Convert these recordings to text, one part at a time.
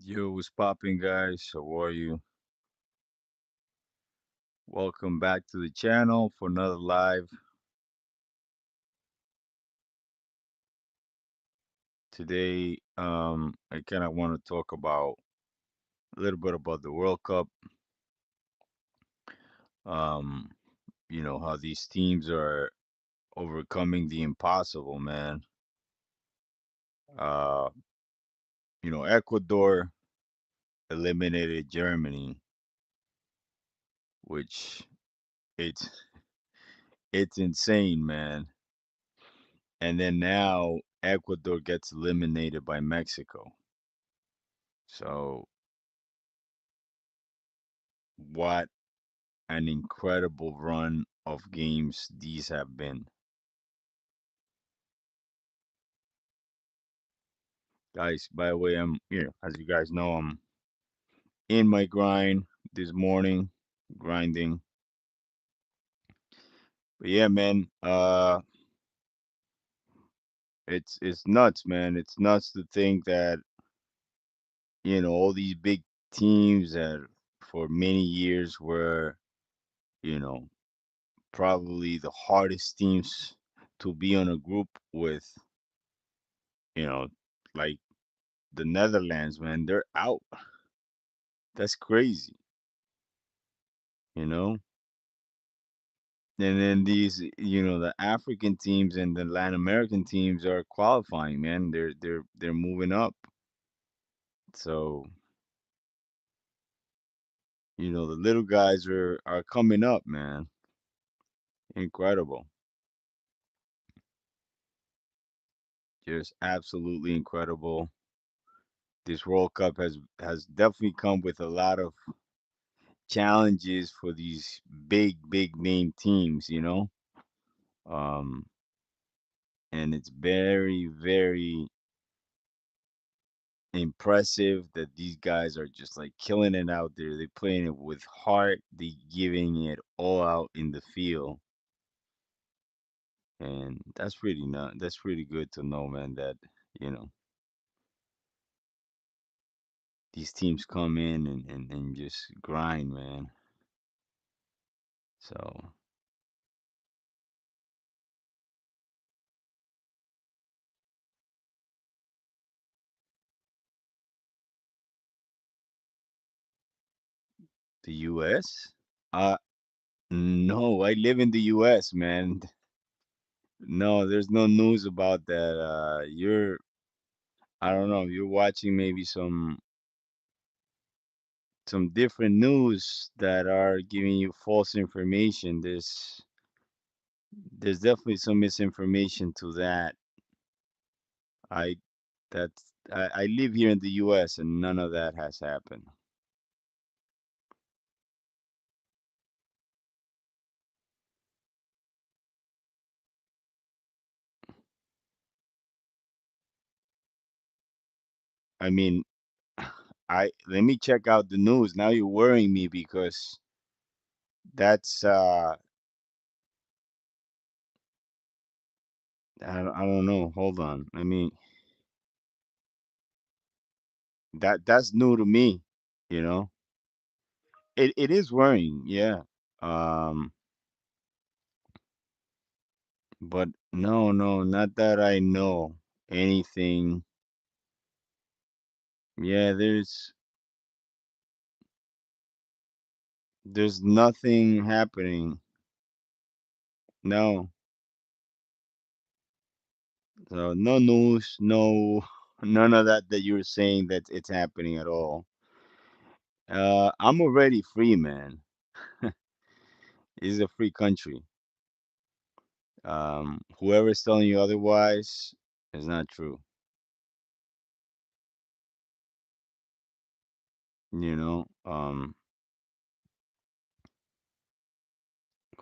Yo, what's popping, guys? How are you? Welcome back to the channel for another live. Today, I kind of want to talk about a little bit about the World Cup. Um, how these teams are overcoming the impossible, man. Uh, Ecuador eliminated Germany, which it's it's insane, man. And then now Ecuador gets eliminated by Mexico. So what an incredible run of games these have been. Guys, by the way, as you guys know, I'm in my grind this morning, grinding. But yeah, man, it's nuts, man. It's nuts to think that, all these big teams that for many years were, you know, probably the hardest teams to be on a group with, you know, like the Netherlands, man, they're out. That's crazy, you know? And then these, the African teams and the Latin American teams are qualifying, man. They're moving up. So, the little guys are coming up, man. Incredible. Just absolutely incredible. This World Cup has definitely come with a lot of challenges for these big name teams, Um and it's very impressive that these guys are just like killing it out there. They're playing it with heart. They giving it all out in the field, and that's really not. That's really good to know, man. That you know these teams come in and just grind, man. So the U.S. No, I live in the U.S., man. No, there's no news about that. I don't know. You're watching maybe some different news that are giving you false information. There's definitely some misinformation to that. I I live here in the U.S. and none of that has happened. I mean, I let me check out the news. Now you're worrying me because that's I don't know. Hold on. I mean that's new to me. You know, it is worrying. Yeah. Um, but no, not that I know anything. Yeah, there's nothing happening. No. So no news, no none of that you're saying that it's happening at all. I'm already free, man. This is a free country. Whoever's telling you otherwise is not true.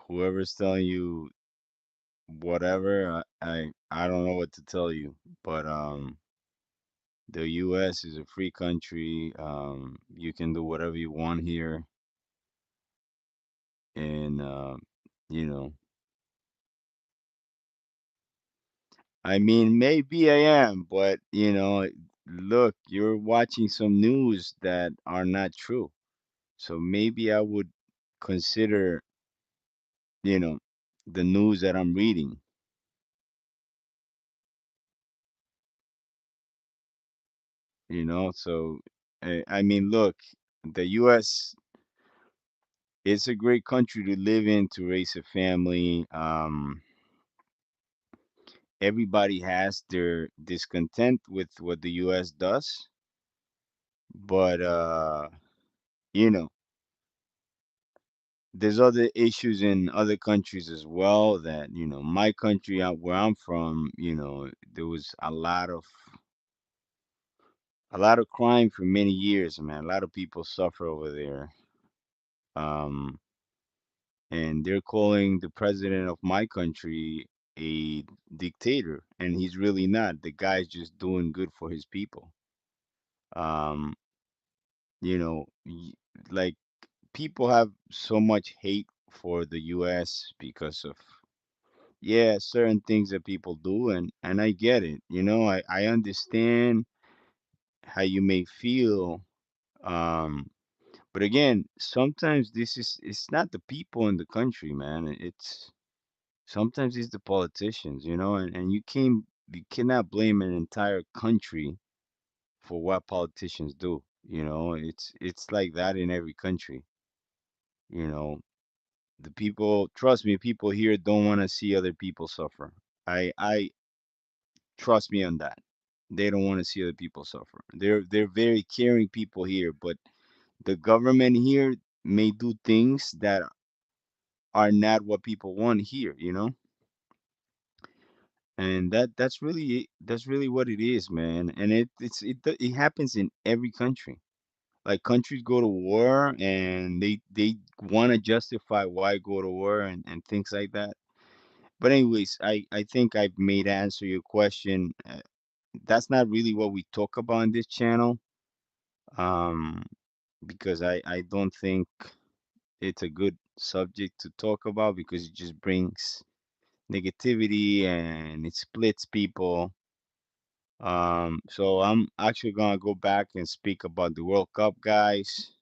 Whoever's telling you whatever, I don't know what to tell you. But the U.S. is a free country. You can do whatever you want here, and you know, I mean, maybe I am, but look, you're watching some news that are not true. So maybe I would consider, you know, the news that I'm reading, So, I mean, look, the US is a great country to live in, to raise a family. Everybody has their discontent with what the US does, but you know, there's other issues in other countries as well that, my country out where I'm from, there was a lot of crime for many years, man. A lot of people suffer over there. Um and they're calling the president of my country a dictator, and he's really not. The guy's just doing good for his people. Um like, people have so much hate for the US because of, yeah, certain things that people do, and I get it. I understand how you may feel. um but again, sometimes it's not the people in the country, man. It's sometimes it's the politicians, and you cannot blame an entire country for what politicians do. It's like that in every country. you know the people, trust me, people here don't want to see other people suffer. I trust me on that. They don't want to see other people suffer. They're very caring people here, but the government here may do things that are not what people want here, and that's really what it is, man. And it happens in every country. Like, countries go to war, and they want to justify why go to war, and things like that. But anyways, I think I've made answer your question. That's not really what we talk about on this channel, um because I don't think it's a good subject to talk about, because it just brings negativity and it splits people. So I'm actually gonna go back and speak about the World Cup, guys.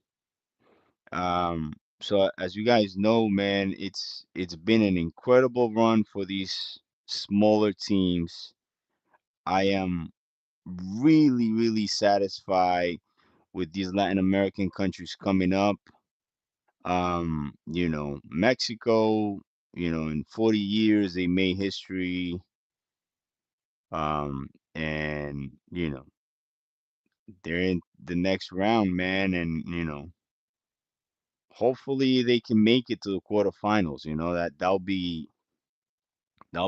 So as you guys know, man, it's been an incredible run for these smaller teams. I am really, really satisfied with these Latin American countries coming up. Mexico, in 40 years they made history. And they're in the next round, man, and hopefully they can make it to the quarterfinals. That'll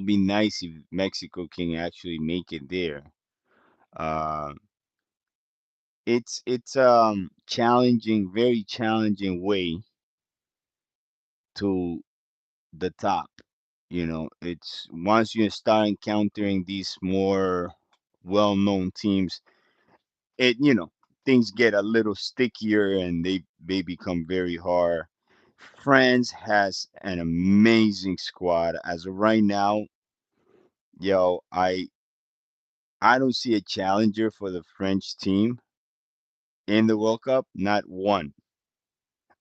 be nice if Mexico can actually make it there. Uh, it's challenging, very challenging way to the top. It's once you start encountering these more well-known teams, it things get a little stickier and they become very hard. France has an amazing squad as of right now. Yo, I don't see a challenger for the French team in the World Cup, not one.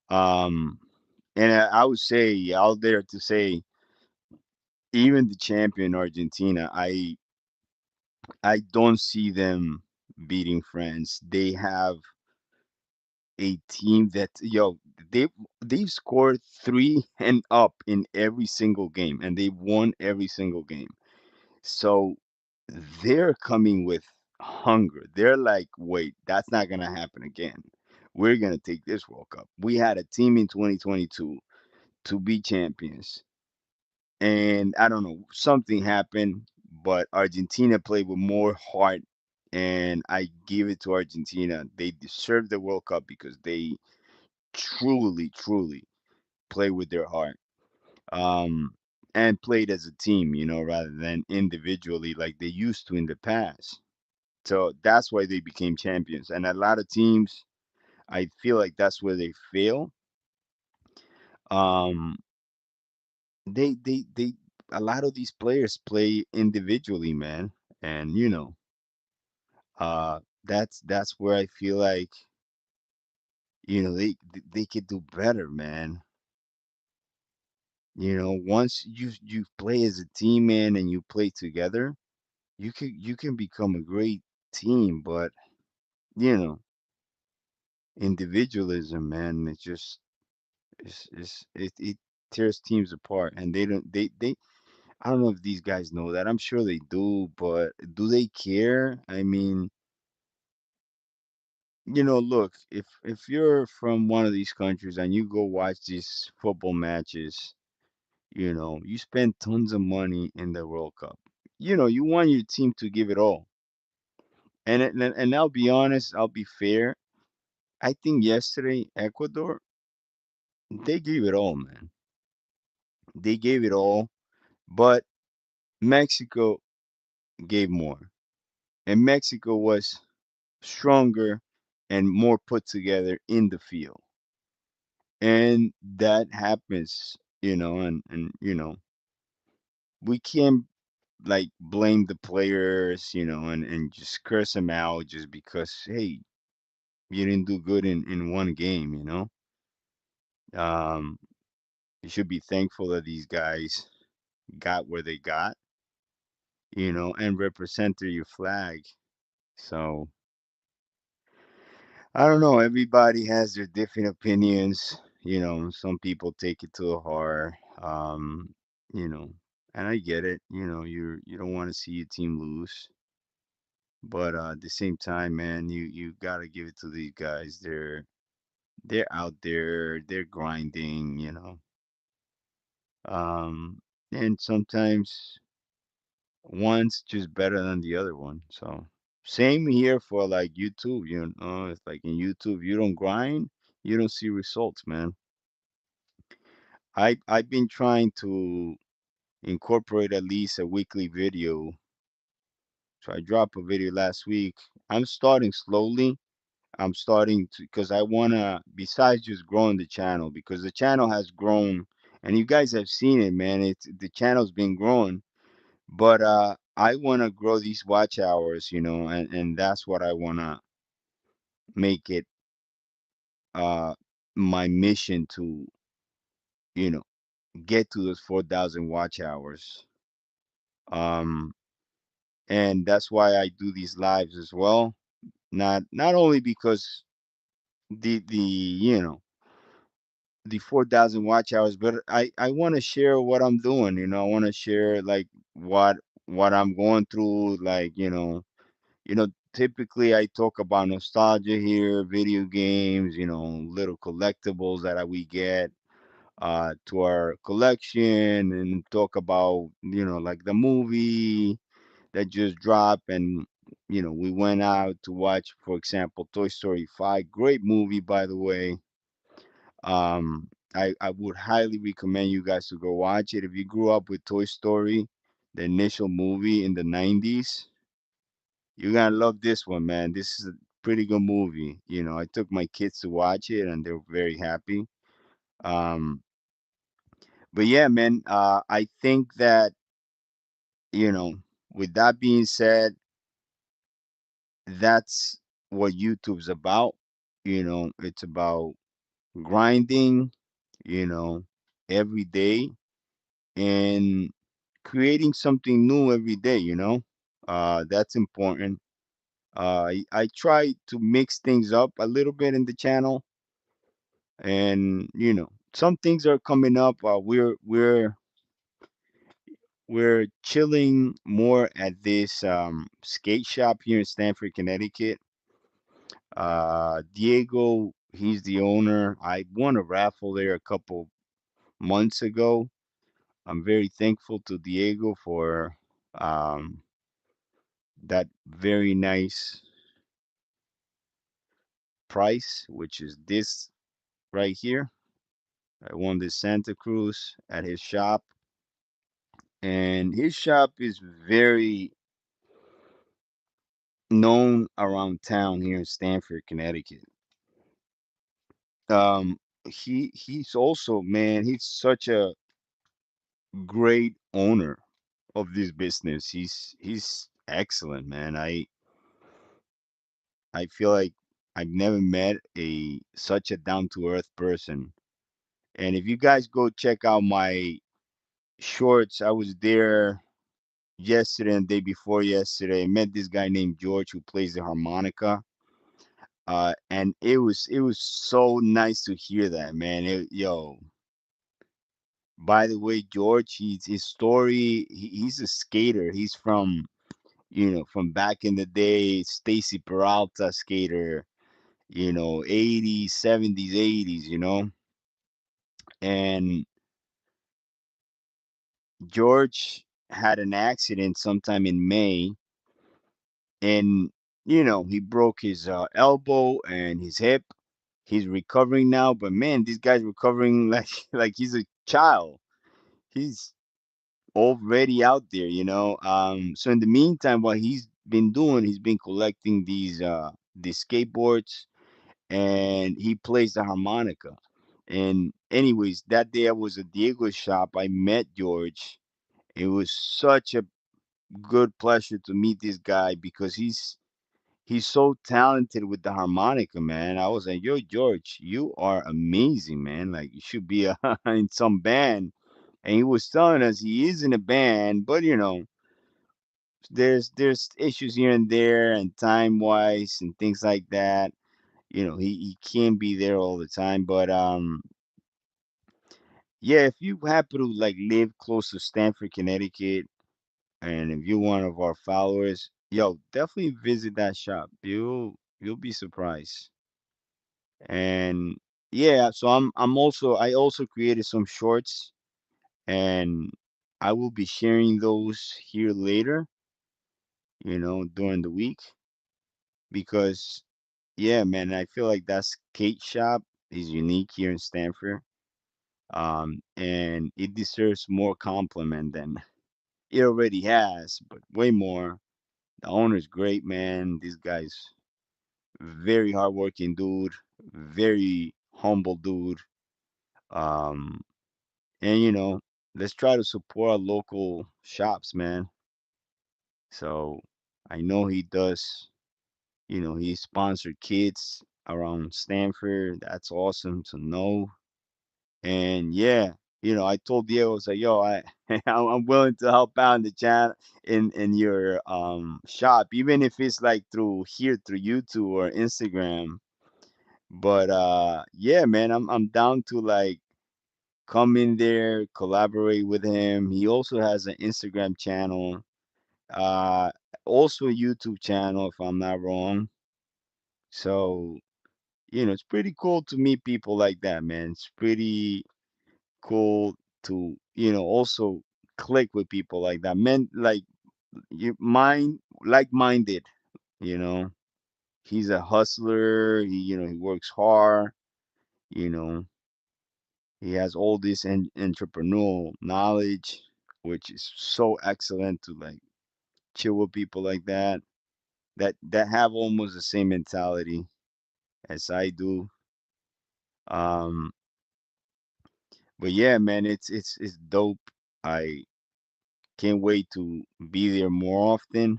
Um, and I would say out there to say even the champion Argentina, I don't see them beating France. They have a team that, they they've scored three and up in every single game, and they've won every single game. So they're coming with hunger. They're like, wait, that's not gonna happen again. We're gonna take this World Cup. We had a team in 2022 to be champions, and I don't know, something happened, but Argentina played with more heart, and I give it to Argentina. They deserve the World Cup because they truly, truly play with their heart, um, and played as a team, rather than individually like they used to in the past. So that's why they became champions. And a lot of teams, I feel like that's where they fail. Um, they a lot of these players play individually, man, and That's where I feel like, they could do better, man. Once you play as a team, man, and you play together, you can become a great team. But you know, individualism, man, it tears teams apart, and they don't they I don't know if these guys know that. I'm sure they do, but do they care? I mean, look, if you're from one of these countries and you go watch these football matches, you spend tons of money in the World Cup. You want your team to give it all. And I'll be honest, I'll be fair. I think yesterday Ecuador, they gave it all, man. They gave it all, but Mexico gave more. And Mexico was stronger and more put together in the field. And that happens, and we can't like blame the players, and just curse them out just because, hey, you didn't do good in one game, Um, you should be thankful that these guys got where they got, and represented your flag. So I don't know. Everybody has their different opinions. Some people take it to the heart. You know, and I get it. You don't want to see your team lose, but at the same time, man, you gotta give it to these guys. They're out there. They're grinding. Um, and sometimes one's just better than the other one. So same here for like YouTube. It's like in YouTube, you don't grind, you don't see results, man. I've been trying to incorporate at least a weekly video. So I dropped a video last week. I'm starting slowly. I'm starting to because I wanna, besides just growing the channel, because the channel has grown, and you guys have seen it, man. The channel's been growing, but I want to grow these watch hours, and that's what I want to make it my mission to, you know get to those 4,000 watch hours. um and that's why I do these lives as well, not only because the the 4,000 watch hours, but I want to share what I'm doing. I want to share like what I'm going through, like, typically I talk about nostalgia here, video games, little collectibles that we get to our collection, and talk about, like the movie that just dropped. And, we went out to watch, for example, Toy Story 5. Great movie, by the way. I would highly recommend you guys to go watch it. If you grew up with Toy Story, the initial movie in the 90s, you're gonna love this one, man. This is a pretty good movie. I took my kids to watch it, and they were very happy. Um, but yeah, man, I think that, you know, with that being said, that's what YouTube's about. It's about grinding, you know, every day, and creating something new every day. That's important. I try to mix things up a little bit in the channel, and some things are coming up. We're chilling more at this skate shop here in Stamford, Connecticut. Diego, he's the owner. I won a raffle there a couple months ago. I'm very thankful to Diego for um, that very nice price, which is this right here. I won this Santa Cruz at his shop, and his shop is very known around town here in Stamford, Connecticut. He's also, man, he's such a great owner of this business. He's excellent, man. I feel like I've never met a such a down to earth person. And if you guys go check out my shorts, I was there yesterday and the day before yesterday. I met this guy named George who plays the harmonica. And it was so nice to hear that, man. Yo, by the way, George, his story, he's a skater. He's from, from back in the day, Stacy Peralta skater, 80s, 70s, 80s, and George had an accident sometime in May, and he broke his elbow and his hip. He's recovering now, but man, this guy's recovering like like he's a child. He's already out there, so in the meantime, what he's been doing, he's been collecting these skateboards, and he plays the harmonica. And anyways, that day I was at Diego's shop. I met George. It was such a good pleasure to meet this guy because he's so talented with the harmonica, man. I was like, yo, George, you are amazing, man. Like, you should be in some band. And he was telling us he is in a band, but there's issues here and there, and time wise and things like that. He can't be there all the time, but yeah, if you happen to like live close to Stamford, Connecticut, and if you're one of our followers, yo, definitely visit that shop. You'll be surprised. And yeah, so I also created some shorts, and I will be sharing those here later, during the week, because yeah, man, I feel like that skate shop is unique here in Stanford. And it deserves more compliment than it already has, but way more. The owner's great, man. This guy's very hardworking dude, very humble dude. Um, and let's try to support our local shops, man. So I know he does. He sponsored kids around Stanford. That's awesome to know. And yeah, I told Diego, I was like, yo, I'm willing to help out in the chat in your shop, even if it's like through YouTube or Instagram. But yeah, man, I'm down to like come in there, collaborate with him. He also has an Instagram channel, uh, also a YouTube channel, if I'm not wrong. So, it's pretty cool to meet people like that, man. It's pretty cool to, also click with people like that. Men like like-minded, you know. He's a hustler, he works hard, you know. He has all this entrepreneurial knowledge, which is so excellent to like chill with people like that, that have almost the same mentality as I do. Um, but yeah, man, it's dope. I can't wait to be there more often,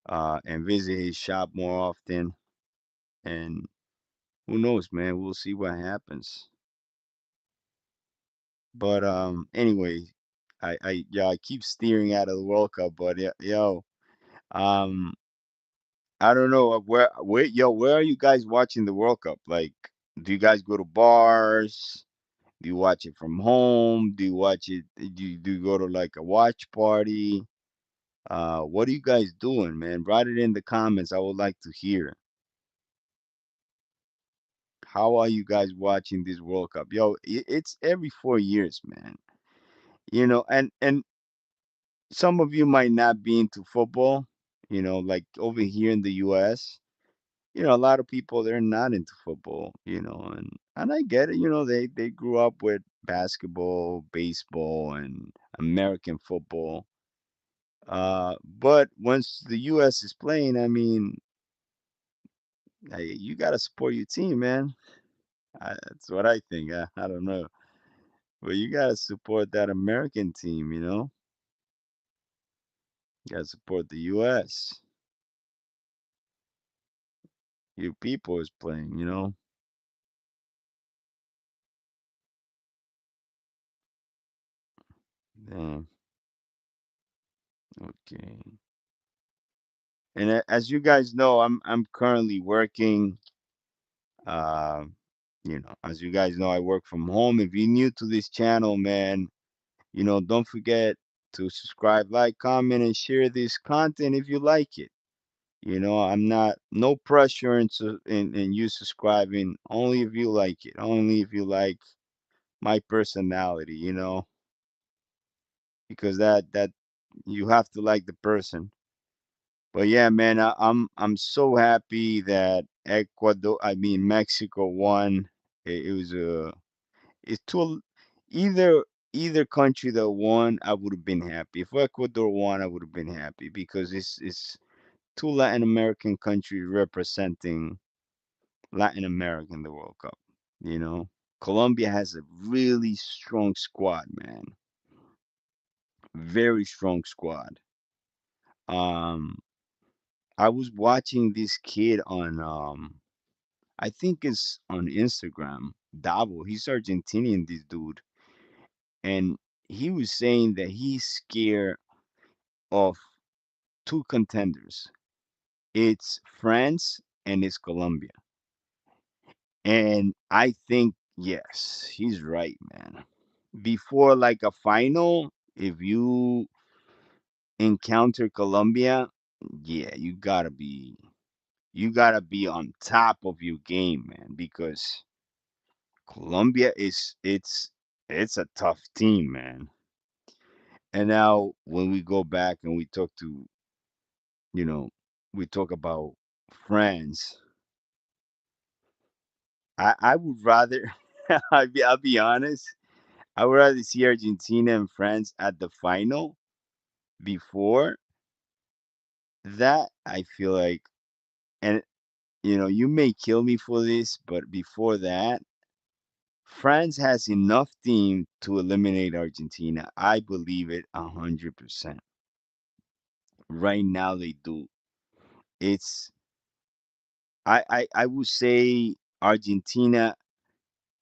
and visit his shop more often. And who knows, man? We'll see what happens. But anyway, I keep steering out of the World Cup, but yeah, um, I don't know where are you guys watching the World Cup? Like, do you guys go to bars? Do you watch it from home? Do you watch it? Do you go to like a watch party? What are you guys doing, man? Write it in the comments. I would like to hear. How are you guys watching this World Cup? Yo, it's every 4 years, man. And some of you might not be into football. Like over here in the U.S., a lot of people they're not into football. And I get it. They grew up with basketball, baseball, and American football. But once the U.S. is playing, I mean, you gotta support your team, man. That's what I think. I don't know. But you gotta support that American team, You gotta support the US. Your people is playing, you know. Damn. Okay. And as you guys know, I'm currently working. Um, as you guys know, I work from home. If you're new to this channel, man, don't forget to subscribe, like, comment, and share this content if you like it. I'm not no pressure in you subscribing. Only if you like it. Only if you like my personality. Because that you have to like the person. But yeah, man, I'm so happy that I mean Mexico won. It was it's too either either country that won, I would have been happy. If Ecuador won, I would have been happy because it's two Latin American countries representing Latin America in the World Cup. You know, Colombia has a really strong squad, man. Very strong squad. Um, I was watching this kid on I think it's on Instagram. Davo, he's Argentinian, this dude, and he was saying that he's scared of two contenders. It's France and it's Colombia. And I think yes, he's right, man. Before like a final, if you encounter Colombia, yeah, you gotta be on top of your game, man, because Colombia it's a tough team, man. And now when we go back and we talk to, you know, we talk about France, I would rather I'll be honest, I would rather see Argentina and France at the final before that. I feel like, and you may kill me for this, but before that, France has enough team to eliminate Argentina. I believe it 100%. Right now they do. It's I would say Argentina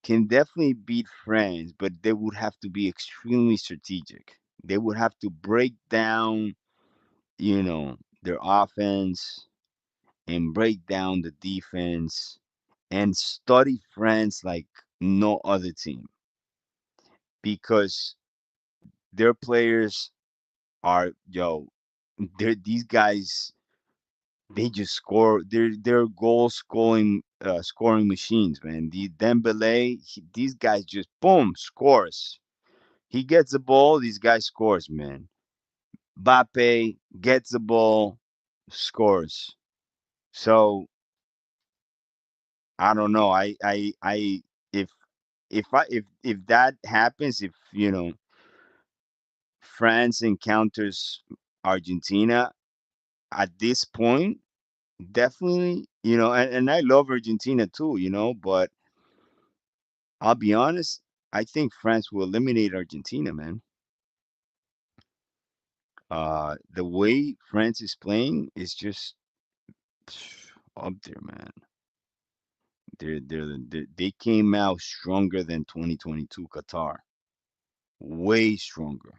can definitely beat France, but they would have to be extremely strategic. They would have to break down, their offense and break down the defense and study France like no other team because their players are these guys, they just score. They're goal scoring machines, man. The Dembele, these guys just boom scores. He gets the ball, these guys scores, man. Mbappe gets the ball, scores. So I don't know. If if that happens, if France encounters Argentina at this point, definitely, and I love Argentina too, but I'll be honest, I think France will eliminate Argentina, man. The way France is playing is just up there, man. They came out stronger than 2022 Qatar, way stronger.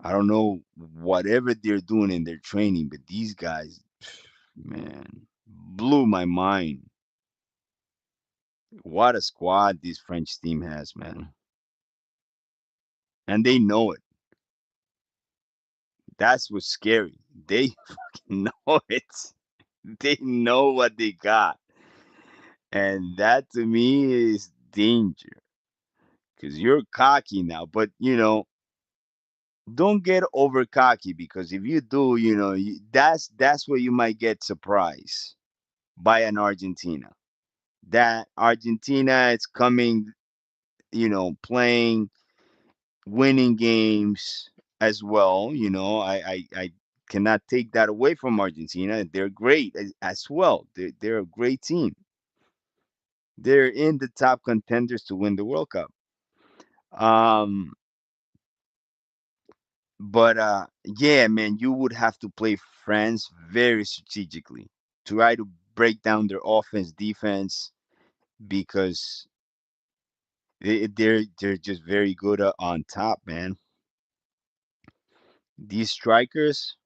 I don't know whatever they're doing in their training, but these guys, man, blew my mind. What a squad this French team has, man. And they know it. That's what's scary. They fucking know it. They know what they got. And that to me is danger because you're cocky now. But, don't get over cocky because if you do, that's where you might get surprised by an Argentina. That Argentina is coming, playing, winning games as well. I cannot take that away from Argentina. They're great as well. They're a great team. They're in the top contenders to win the World Cup. Um, but yeah, man, you would have to play France very strategically. Try to break down their offense, defense, because they're just very good on top, man. These strikers,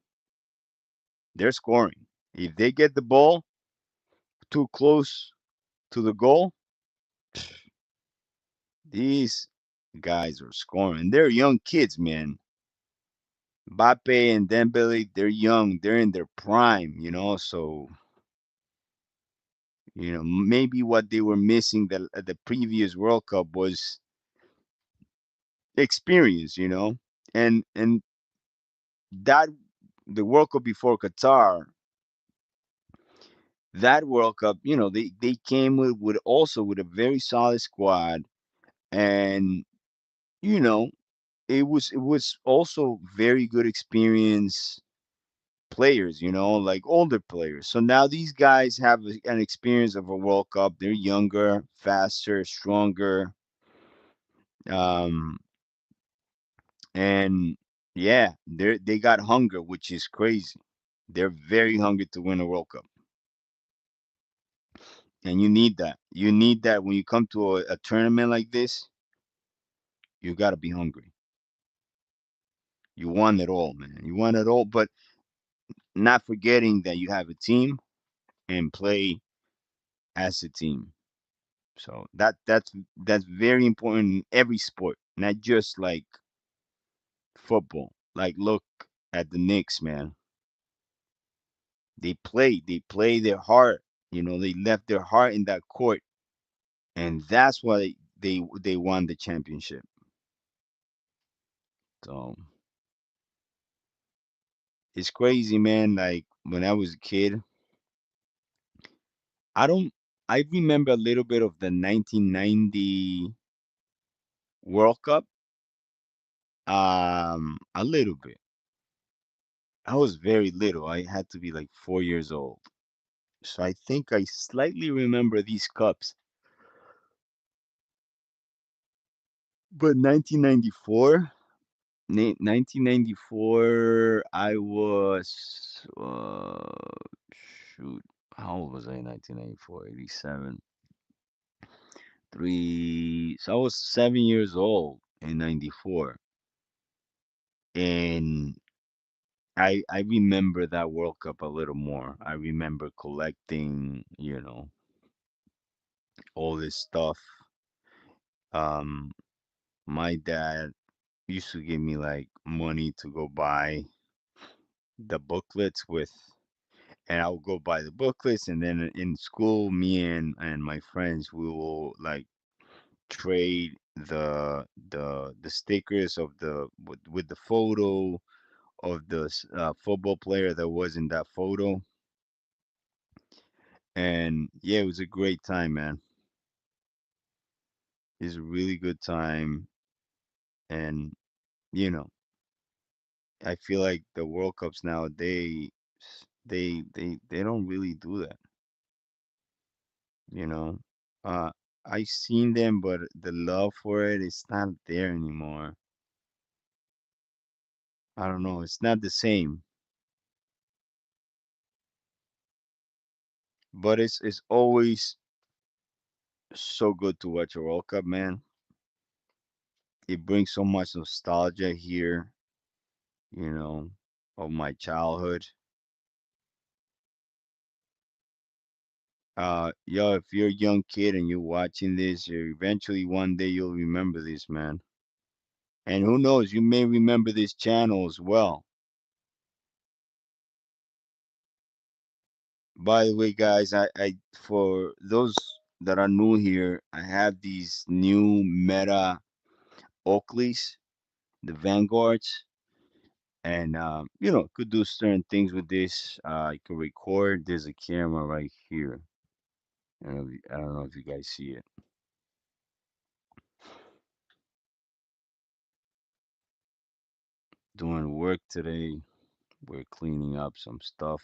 they're scoring. If they get the ball too close to the goal, these guys are scoring. They're young kids, man. Mbappe and Dembele, they're young. They're in their prime, So maybe what they were missing the previous World Cup was experience, and that the World Cup before Qatar, that World Cup, they came with also with a very solid squad, and you know, it was also very good experience players, like older players. So now these guys have an experience of a World Cup. They're younger, faster, stronger, um, and yeah, they got hunger, which is crazy. They're very hungry to win a World Cup, and you need that. You need that when you come to a tournament like this. You got to be hungry. You want it all, man. You want it all, but not forgetting that you have a team and play as a team. So that's very important in every sport, not just like football. Like look at the Knicks, man. They play their heart. They left their heart in that court, and that's why they won the championship. So it's crazy, man. Like when I was a kid, I don't. I remember a little bit of the 1990 World Cup. A little bit. I was very little. I had to be like 4 years old. So I think I slightly remember these cups. But 1994, I was, shoot, how old was I in 1994? 87, 3. So I was 7 years old in 94. And I remember that World Cup a little more. I remember collecting, all this stuff. Um, my dad used to give me like money to go buy the booklets and I'll go buy the booklets, and then in school, me and my friends, we will like trade the stickers of with the photo of the football player that was in that photo. And yeah, it was a great time, man. It's a really good time. And you know I feel like the World Cups nowadays, they don't really do that, you know. Uh I seen them, but the love for it is not there anymore. I don't know, it's not the same. But it's always so good to watch a World Cup, man. It brings so much nostalgia here, you know, of my childhood. Yo, if you're a young kid and you're watching this, eventually one day you'll remember this, man. And who knows, you may remember this channel as well. By the way, guys, I for those that are new here, I have these new Meta Oakleys, the Vanguards, and could do certain things with this. You can record. There's a camera right here. I don't know if you guys see it. Doing work today. We're cleaning up some stuff.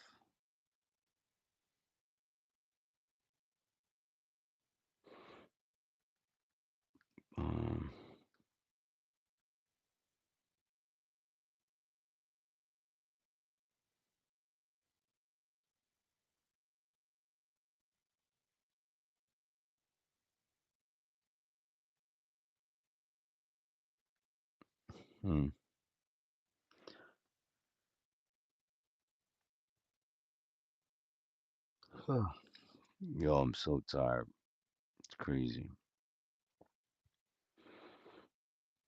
Um, Hmm. Yo, I'm so tired. It's crazy.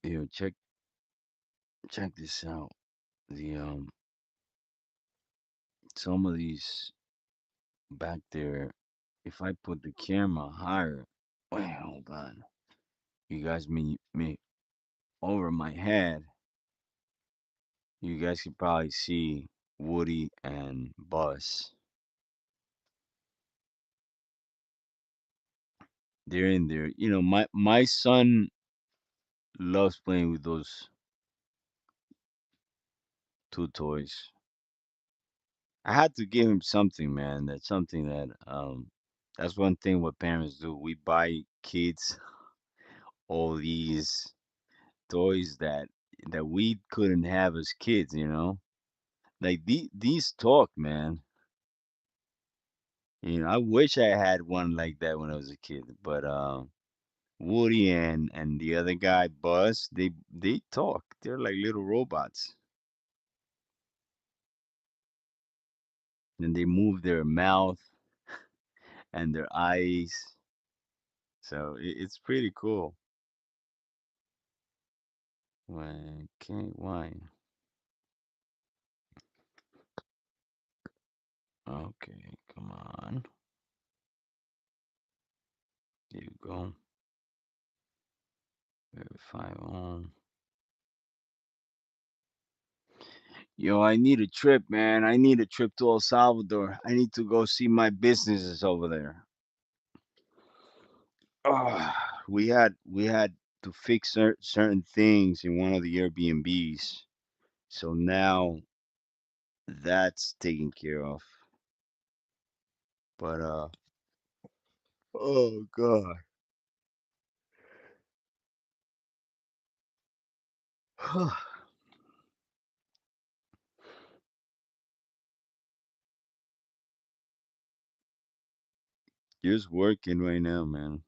Yo, check this out. The some of these back there, if I put the camera higher, wait, hold on. You guys me over my head. You guys can probably see Woody and Buzz. They're in there. You know, my son loves playing with those two toys. I had to give him something, man. That's something that that's one thing what parents do. We buy kids all these toys that we couldn't have as kids, you know? Like these talk, man. You know, I wish I had one like that when I was a kid, but Woody and the other guy Buzz, they talk. They're like little robots. And they move their mouth and their eyes. So it's pretty cool. Why can't why? Okay, come on. There you go. Verify on. Yo, I need a trip, man. I need a trip to El Salvador. I need to go see my businesses over there. Oh, we had to fix certain things in one of the Airbnbs. So now that's taken care of. But oh god. Just working right now, man.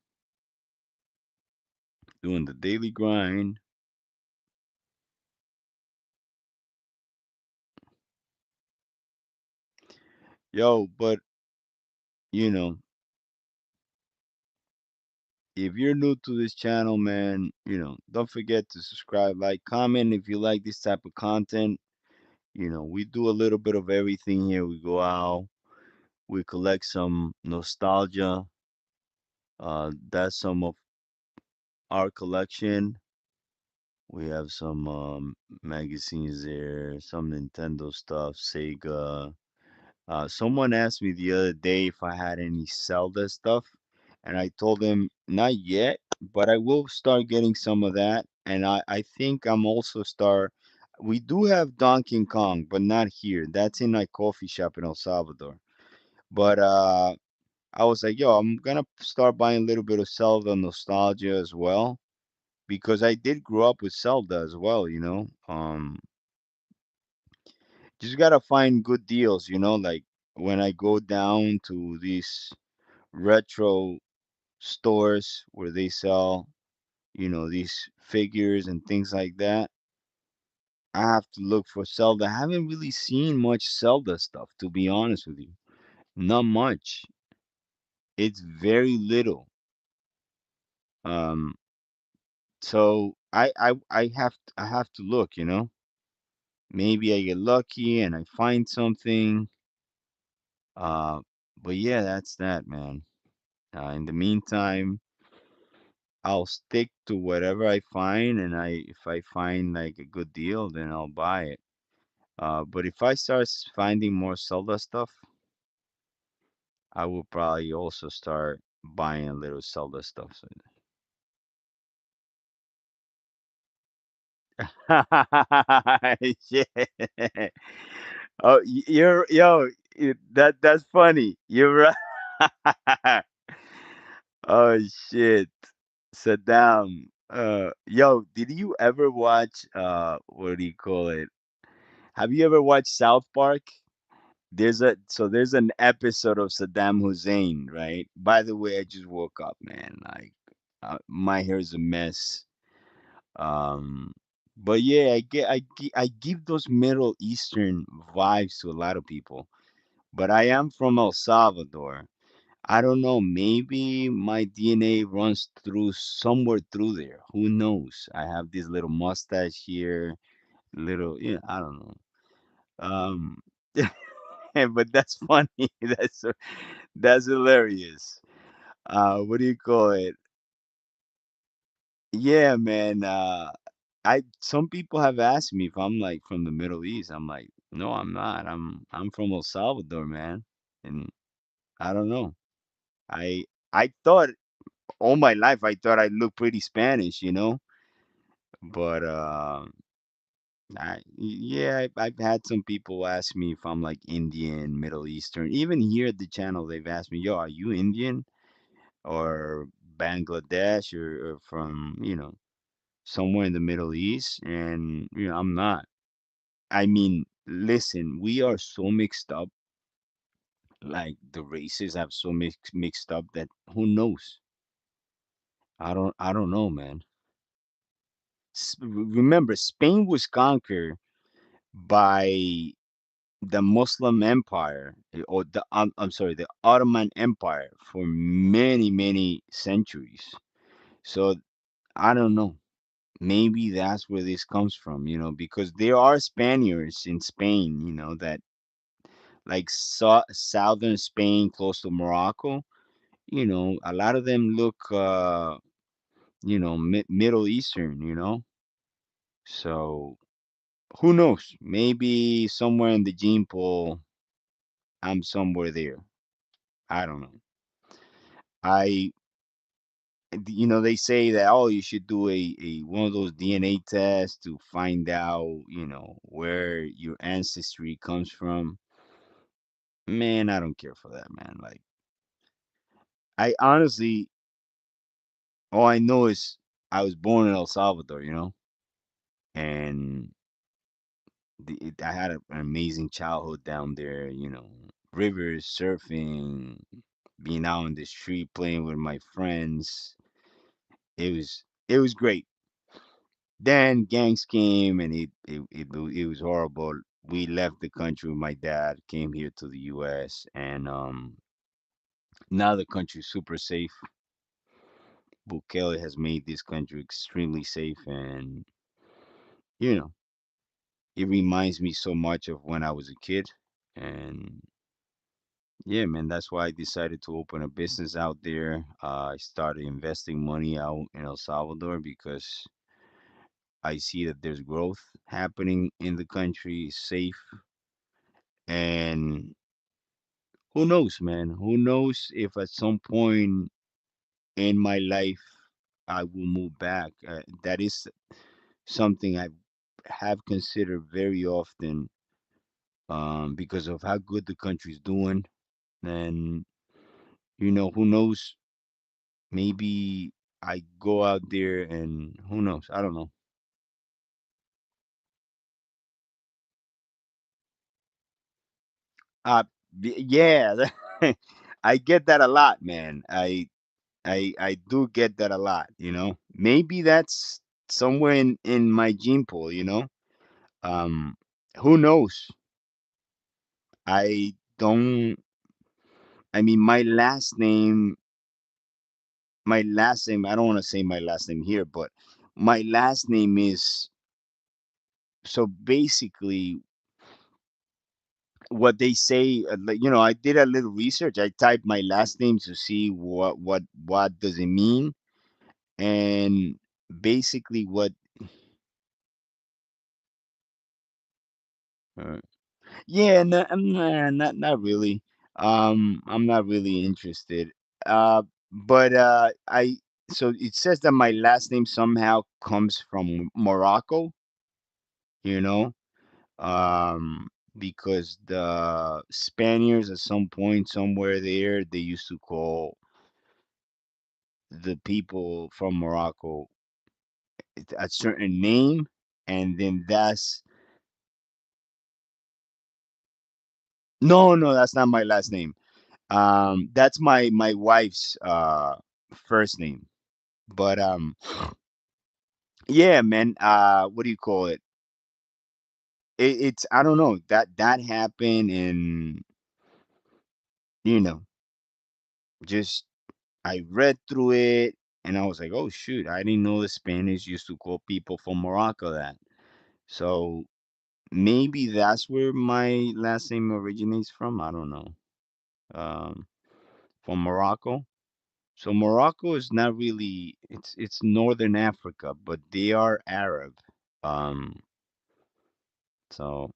Doing the daily grind. Yo, but you know, if you're new to this channel, man, don't forget to subscribe, like, comment if you like this type of content. We do a little bit of everything here. We go out, we collect some nostalgia. That's some of our collection. We have some magazines there, some Nintendo stuff, Sega. Someone asked me the other day if I had any Zelda stuff, and I told them not yet, but I will start getting some of that. And I think I'm also start. We do have Donkey Kong, but not here. That's in my coffee shop in El Salvador. But I was like, yo, I'm gonna start buying a little bit of Zelda nostalgia as well because I did grow up with Zelda as well. Just gotta find good deals. Like when I go down to these retro stores where they sell, these figures and things like that. I have to look for Zelda. I haven't really seen much Zelda stuff, to be honest with you. Not much. It's very little. Um, so I have to look. Maybe I get lucky and I find something. Uh, but yeah, that's that, man. In the meantime, I'll stick to whatever I find, and if I find like a good deal, then I'll buy it. But if I start finding more Zelda stuff, I will probably also start buying a little Zelda stuff. Shit. Oh, you're yo, that's funny. You're right. Oh shit. Saddam. Yo, did you ever watch what do you call it? Have you ever watched South Park? There's an episode of Saddam Hussein, right? By the way, I just woke up, man. Like my hair is a mess. Um But yeah, I give those Middle Eastern vibes to a lot of people. But I am from El Salvador. I don't know. Maybe my DNA runs through somewhere through there. Who knows? I have this little mustache here, little, yeah, I don't know. Um, but that's funny. That's hilarious. What do you call it? Yeah, man. I some people have asked me if I'm like from the Middle East. I'm like, no, I'm not. I'm from El Salvador, man. And I don't know. I I thought all my life I thought I looked pretty Spanish, But yeah, I've had some people ask me if I'm like Indian, Middle Eastern. Even here at the channel, they've asked me, "Yo, are you Indian or Bangladesh or from somewhere in the Middle East?" And I'm not. I mean, listen, we are so mixed up. Like the races have so mixed up that who knows? I don't know, man. Remember, Spain was conquered by the Muslim Empire, or I'm sorry, the Ottoman Empire for many, many centuries. So I don't know. Maybe that's where this comes from, because there are Spaniards in Spain, that like southern Spain, close to Morocco. A lot of them look, Middle Eastern. So who knows? Maybe somewhere in the gene pool, I'm somewhere there. I don't know. I they say that, oh, you should do a one of those DNA tests to find out where your ancestry comes from. Man, I don't care for that, man. Like, I honestly, all I know is I was born in El Salvador, and I had an amazing childhood down there, rivers, surfing, being out in the street playing with my friends. It was great. Then gangs came, and it was horrible. We left the country with my dad, came here to the US, and now the country's super safe. Bukele has made this country extremely safe, and you know, it reminds me so much of when I was a kid. And yeah, man, that's why I decided to open a business out there. I started investing money out in El Salvador because I see that there's growth happening in the country, safe. And who knows, man? Who knows if at some point in my life I will move back? That is something I have considered very often, because of how good the country's doing. And, who knows? Maybe I go out there and who knows? I don't know. Uh, yeah, I get that a lot, man. I do get that a lot. Maybe that's somewhere in my gene pool. Um, who knows? I don't. I mean, my last name. I don't want to say my last name here, but my last name is, so basically what they say. Like, I did a little research. I typed my last name to see what does it mean, and basically what. uh, Yeah, no, not really. I'm not really interested. But I so it says that my last name somehow comes from Morocco, you know, um, because the Spaniards at some point somewhere there they used to call the people from Morocco a certain name, and then that's no, no, that's not my last name. That's my wife's first name. But Yeah, man. What do you call it? It's I don't know that happened, and you know, just I read through it, and I was like, oh shoot, I didn't know the Spanish used to call people from Morocco that. So maybe that's where my last name originates from. I don't know. Um, from Morocco. So Morocco is not really it's northern Africa, but they are Arab. Um, so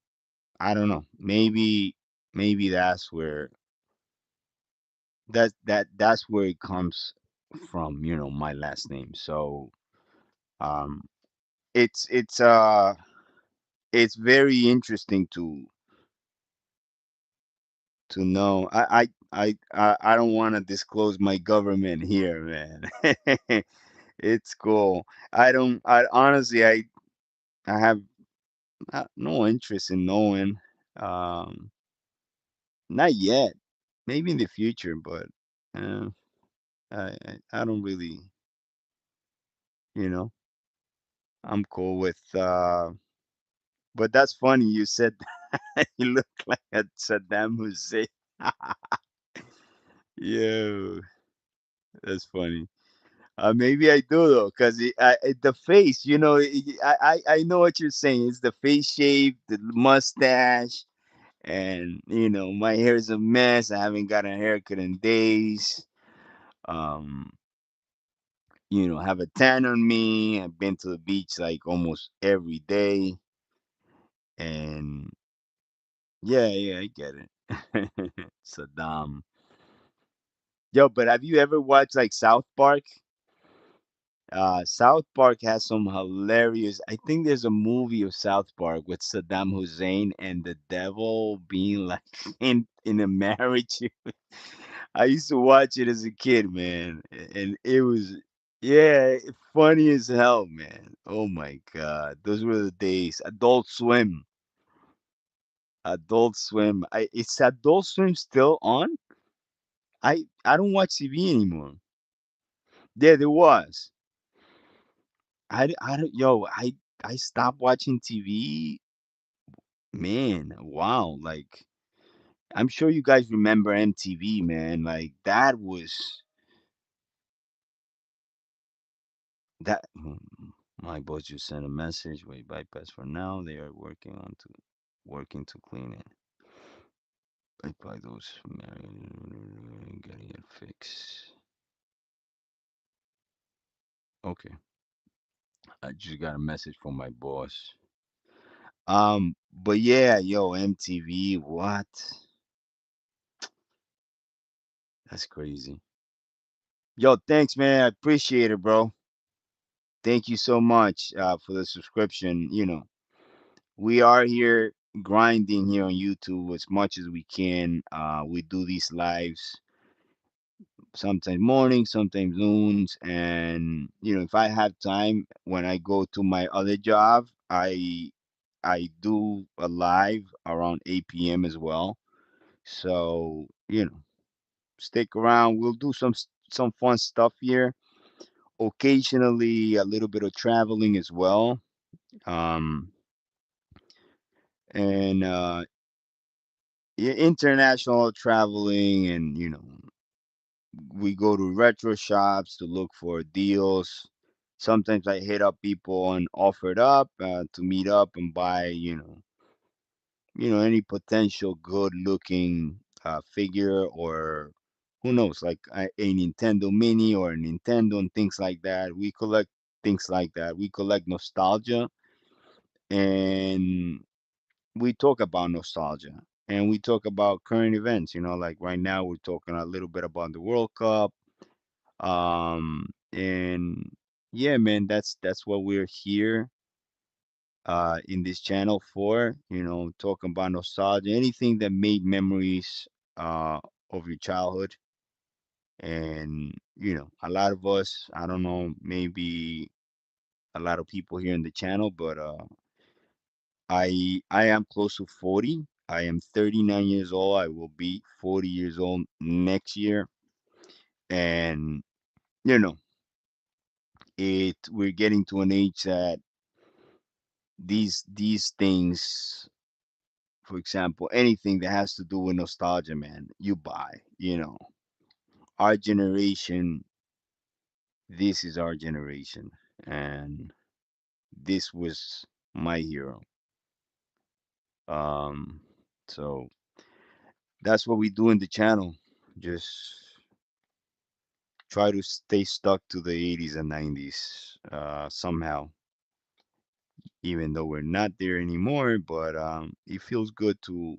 I don't know. Maybe that's where it comes from, my last name. So um it's it's very interesting to know. I don't want to disclose my government here, man. It's cool. I honestly I have no interest in knowing. Um, Not yet. Maybe in the future, but uh, I don't really, you know, I'm cool with. But that's funny. You said you look like a Saddam Hussein. Yeah, that's funny. Maybe I do though, cause the face, I know what you're saying. It's the face shape, the mustache, and my hair is a mess. I haven't got a haircut in days. Um, have a tan on me. I've been to the beach like almost every day, and yeah, yeah, I get it. Saddam. Yo, but have you ever watched like South Park? South Park has some hilarious. I think there's a movie of South Park with Saddam Hussein and the devil being like in a marriage. I used to watch it as a kid, man, and it was yeah, funny as hell, man. Oh my god, those were the days. Adult Swim, Adult Swim. Is Adult Swim still on? I don't watch TV anymore. Yeah, there was. I don't. Yo, I stopped watching TV. Man, wow. Like I'm sure you guys remember MTV, man. Like that was that. My boss just sent a message. Wait, bypass for now. They are working to clean it. I buy those. Getting it fixed. Okay, I just got a message from my boss. But yeah, yo, MTV. What? That's crazy. Yo, thanks, man. I appreciate it, bro. Thank you so much for the subscription. We are here grinding here on YouTube as much as we can. We do these lives sometimes morning, sometimes noons, and if I have time when I go to my other job, I do a live around 8 p.m. as well. So stick around. We'll do some fun stuff here. Occasionally, a little bit of traveling as well. Um, and international traveling, and we go to retro shops to look for deals. Sometimes I hit up people and offer it up to meet up and buy any potential good looking figure, or who knows, like a Nintendo Mini or a Nintendo and things like that. We collect things like that. We collect nostalgia, and we talk about nostalgia, and we talk about current events. Like right now we're talking a little bit about the World Cup. And yeah, man, that's what we're here in this channel for, talking about nostalgia, anything that made memories of your childhood. And a lot of us, I don't know, maybe a lot of people here in the channel, but I am close to 40. I am 39 years old. I will be 40 years old next year. And you know we're getting to an age that these things, for example, anything that has to do with nostalgia, man, you buy. Our generation, this is our generation, and this was my hero. Um, so that's what we do in the channel. Just try to stay stuck to the 80s and 90s somehow, even though we're not there anymore. But it feels good to,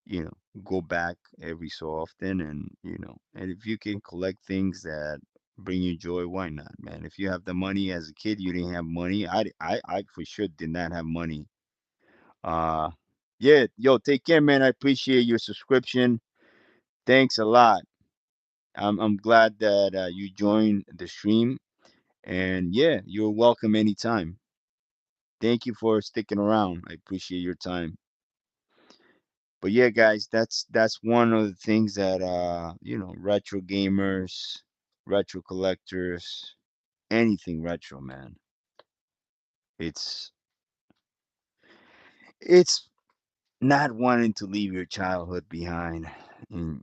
you know, go back every so often, and if you can collect things that bring you joy, why not, man? If you have the money, as a kid, you didn't have money. I for sure did not have money. Uh, yeah, yo, take care, man. I appreciate your subscription. Thanks a lot. I'm glad that you joined the stream, and yeah, you're welcome anytime. Thank you for sticking around. I appreciate your time. But yeah, guys, that's one of the things that retro gamers, retro collectors, anything retro, man. It's it's not wanting to leave your childhood behind, and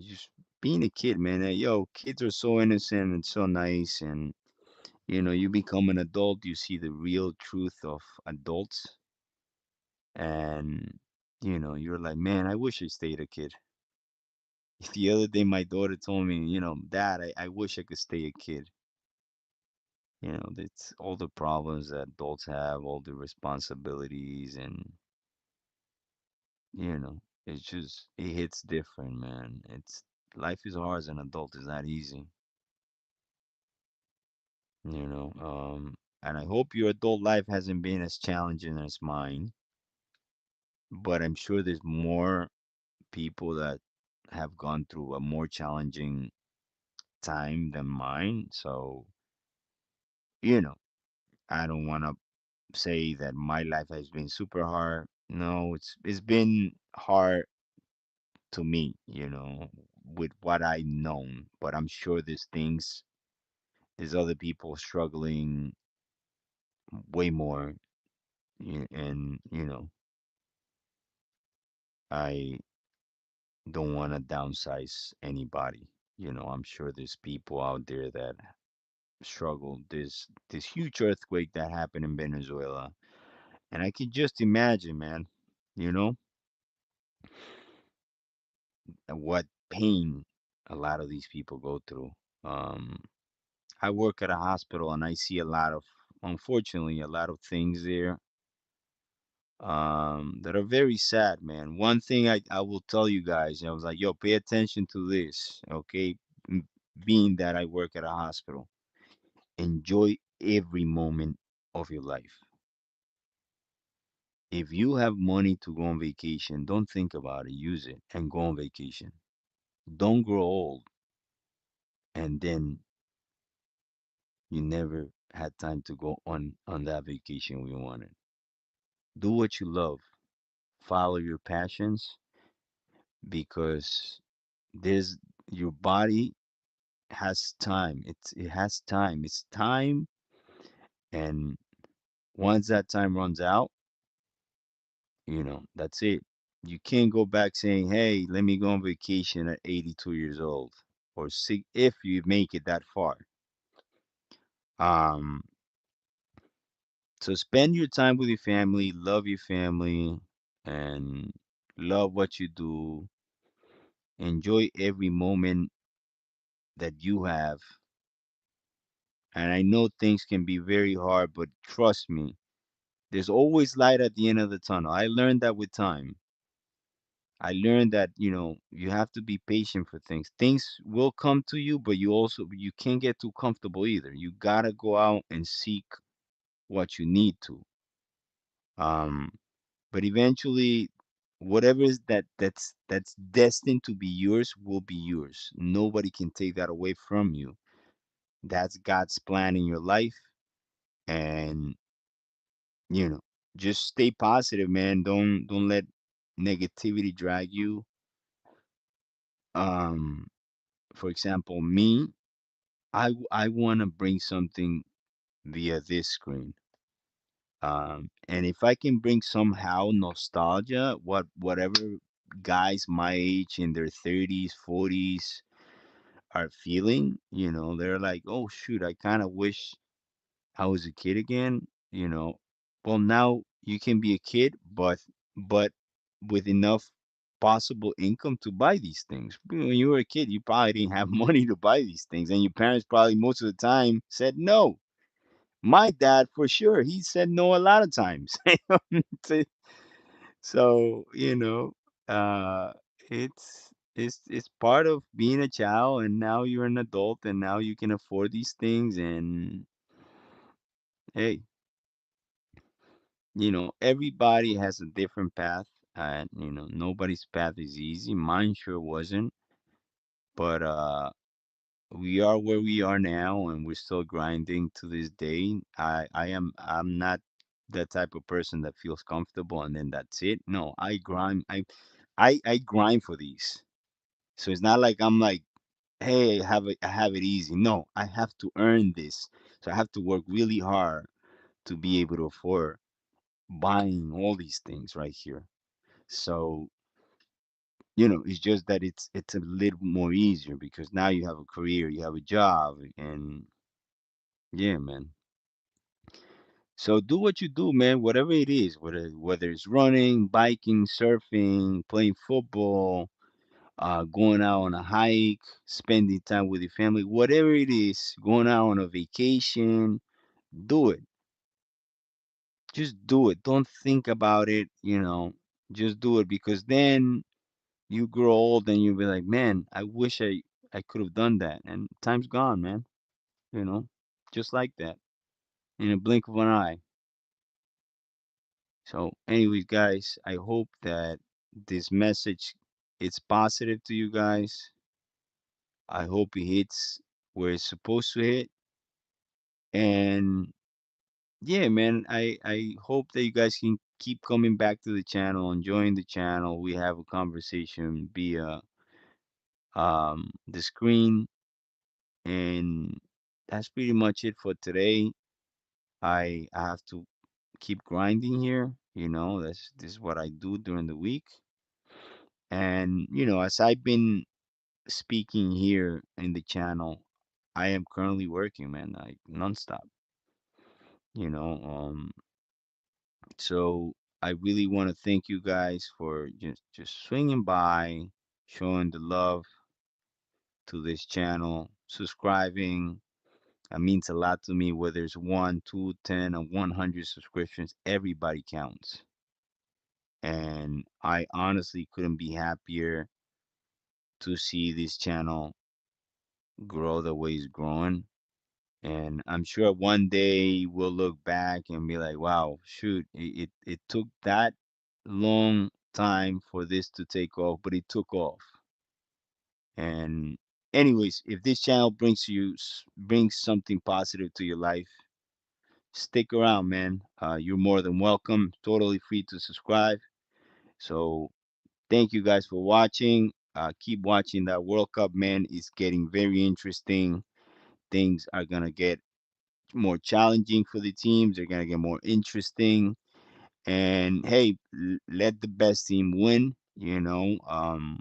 just being a kid, man. Yo, kids are so innocent and so nice, and you become an adult, you see the real truth of adults, and you're like, man, I wish I stayed a kid. The other day, my daughter told me, Dad, I wish I could stay a kid. It's all the problems that adults have, all the responsibilities, and it's just, it hits different, man. Life is hard as an adult. It's not easy, you know. And I hope your adult life hasn't been as challenging as mine, but I'm sure there's more people that have gone through a more challenging time than mine. So, you know, I don't want to say that my life has been super hard. No, it's been hard to me, with what I known. But I'm sure there's other people struggling way more, and I don't want to downsize anybody. I'm sure there's people out there that struggle. This huge earthquake that happened in Venezuela, and I can just imagine, man. You know what pain a lot of these people go through. Um, I work at a hospital, and I see unfortunately, a lot of things there that are very sad, man. One thing I will tell you guys, I was like, yo, pay attention to this, okay? Being that I work at a hospital, enjoy every moment of your life. If you have money to go on vacation, don't think about it. Use it and go on vacation. Don't grow old and then you never had time to go on that vacation we wanted. Do what you love. Follow your passions, because there's your body has time. It has time. It's time, and once that time runs out, that's it. You can't go back saying, "Hey, let me go on vacation at 82 years old," or six, if you make it that far. Um, so spend your time with your family, love your family, and love what you do. Enjoy every moment that you have. And I know things can be very hard, but trust me, there's always light at the end of the tunnel. I learned that with time. I learned that, you have to be patient for things. Things will come to you, but you can't get too comfortable either. You gotta go out and seek what you need to. Um, but eventually, whatever is that's destined to be yours will be yours. Nobody can take that away from you. That's God's plan in your life, and you know, just stay positive, man. Don't let negativity drag you. Um, for example, me. I want to bring something via this screen. And if I can bring somehow nostalgia, whatever guys my age in their 30s, 40s are feeling, they're like, oh shoot, I kind of wish I was a kid again, you know. Well, now you can be a kid, but with enough possible income to buy these things. When you were a kid, you probably didn't have money to buy these things, and your parents probably most of the time said no. My dad, for sure, he said no a lot of times. So, so, uh, it's part of being a child, and now you're an adult, and now you can afford these things, and hey, everybody has a different path, and nobody's path is easy. Mine sure wasn't, but we are where we are now, and we're still grinding to this day. I'm not the type of person that feels comfortable and then that's it. No, I grind. I grind for these. So it's not like I'm like, hey, I have it easy. No, I have to earn this. So I have to work really hard to be able to afford buying all these things right here. So, it's just that it's a little more easier because now you have a career, you have a job, and yeah, man. So do what you do, man, whatever it is, whether it's running, biking, surfing, playing football, going out on a hike, spending time with your family, whatever it is, going out on a vacation, do it. Just do it. Don't think about it, just do it because then you grow old and you'll be like, man, I wish I could have done that. And time's gone, man, you know, just like that in a blink of an eye. So, anyways, guys, I hope that this message it's positive to you guys. I hope it hits where it's supposed to hit. And yeah, man, I hope that you guys can keep coming back to the channel, enjoying the channel. We have a conversation via the screen, and that's pretty much it for today. I have to keep grinding here. This is what I do during the week. And as I've been speaking here in the channel, I am currently working, man, like nonstop. You know, um, so I really want to thank you guys for just swinging by, showing the love to this channel, subscribing. That means a lot to me. Whether it's one, two, 10, or 100 subscriptions, everybody counts. And I honestly couldn't be happier to see this channel grow the way it's growing. And I'm sure one day we'll look back and be like, wow, shoot, it took that long time for this to take off, but it took off. And anyways, if this channel brings something positive to your life, stick around, man. You're more than welcome. Totally free to subscribe. So thank you guys for watching. Keep watching that World Cup, man. It's getting very interesting. Things are gonna get more challenging for the teams. They're gonna get more interesting. And hey, let the best team win. I'm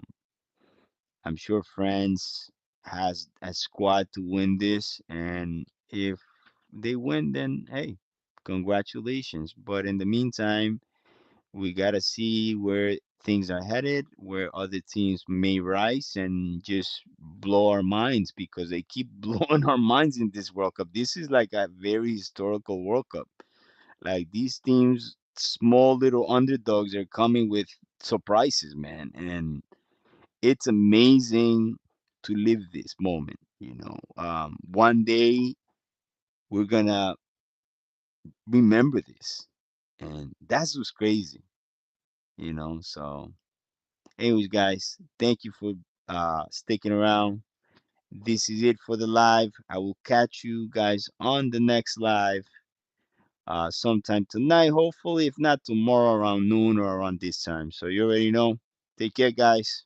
sure France has a squad to win this, and if they win, then hey, congratulations. But in the meantime, we gotta see where things are headed, where other teams may rise and just blow our minds because they keep blowing our minds in this World Cup. This is like a very historical World Cup. Like these teams, small little underdogs, are coming with surprises, man, and it's amazing to live this moment. One day we're gonna remember this, and that's what's crazy. So anyways, guys, thank you for sticking around. This is it for the live. I will catch you guys on the next live sometime tonight, hopefully. If not tomorrow around noon or around this time. So you already know. Take care, guys.